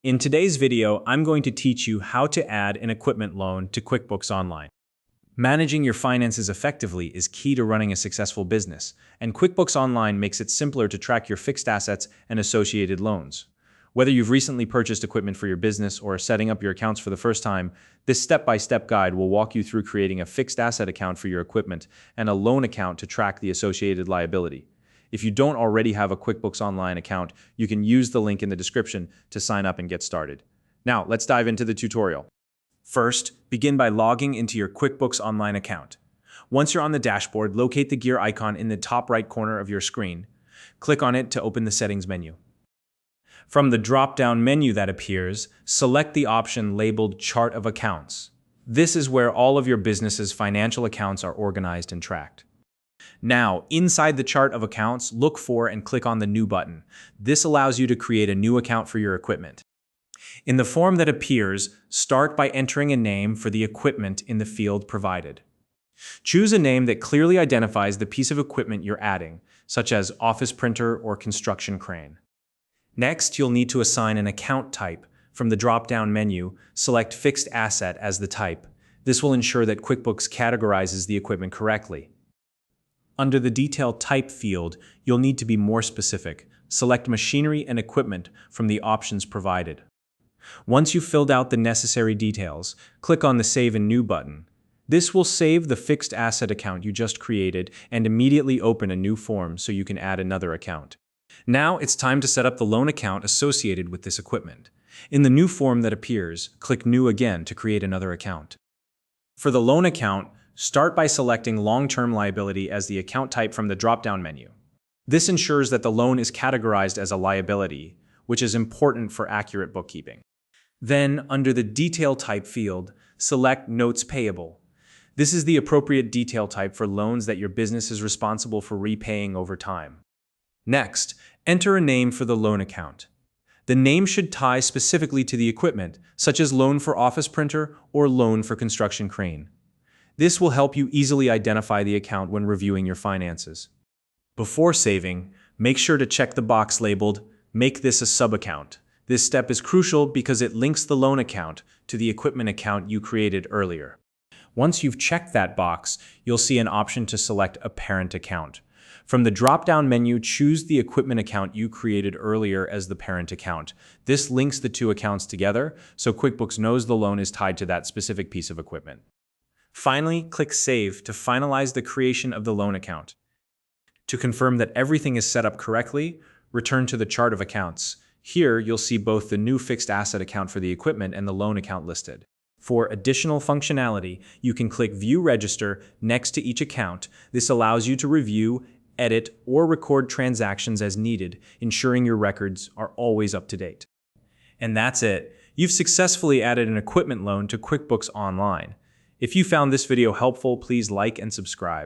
In today's video, I'm going to teach you how to add an equipment loan to QuickBooks Online. Managing your finances effectively is key to running a successful business, and QuickBooks Online makes it simpler to track your fixed assets and associated loans. Whether you've recently purchased equipment for your business or are setting up your accounts for the first time, this step-by-step guide will walk you through creating a fixed asset account for your equipment and a loan account to track the associated liability. If you don't already have a QuickBooks Online account, you can use the link in the description to sign up and get started. Now, let's dive into the tutorial. First, begin by logging into your QuickBooks Online account. Once you're on the dashboard, locate the gear icon in the top right corner of your screen. Click on it to open the settings menu. From the drop-down menu that appears, select the option labeled Chart of Accounts. This is where all of your business's financial accounts are organized and tracked. Now, inside the chart of accounts, look for and click on the New button. This allows you to create a new account for your equipment. In the form that appears, start by entering a name for the equipment in the field provided. Choose a name that clearly identifies the piece of equipment you're adding, such as office printer or construction crane. Next, you'll need to assign an account type. From the drop-down menu, select Fixed Asset as the type. This will ensure that QuickBooks categorizes the equipment correctly. Under the Detail Type field, you'll need to be more specific. Select Machinery and Equipment from the options provided. Once you've filled out the necessary details, click on the Save and New button. This will save the fixed asset account you just created and immediately open a new form so you can add another account. Now it's time to set up the loan account associated with this equipment. In the new form that appears, click New again to create another account. For the loan account, start by selecting long-term liability as the account type from the drop-down menu. This ensures that the loan is categorized as a liability, which is important for accurate bookkeeping. Then, under the Detail Type field, select Notes Payable. This is the appropriate detail type for loans that your business is responsible for repaying over time. Next, enter a name for the loan account. The name should tie specifically to the equipment, such as Loan for Office Printer or Loan for Construction Crane. This will help you easily identify the account when reviewing your finances. Before saving, make sure to check the box labeled Make this a sub-account. This step is crucial because it links the loan account to the equipment account you created earlier. Once you've checked that box, you'll see an option to select a parent account. From the drop-down menu, choose the equipment account you created earlier as the parent account. This links the two accounts together, so QuickBooks knows the loan is tied to that specific piece of equipment. Finally, click Save to finalize the creation of the loan account. To confirm that everything is set up correctly, return to the chart of accounts. Here, you'll see both the new fixed asset account for the equipment and the loan account listed. For additional functionality, you can click View Register next to each account. This allows you to review, edit, or record transactions as needed, ensuring your records are always up to date. And that's it. You've successfully added an equipment loan to QuickBooks Online. If you found this video helpful, please like and subscribe.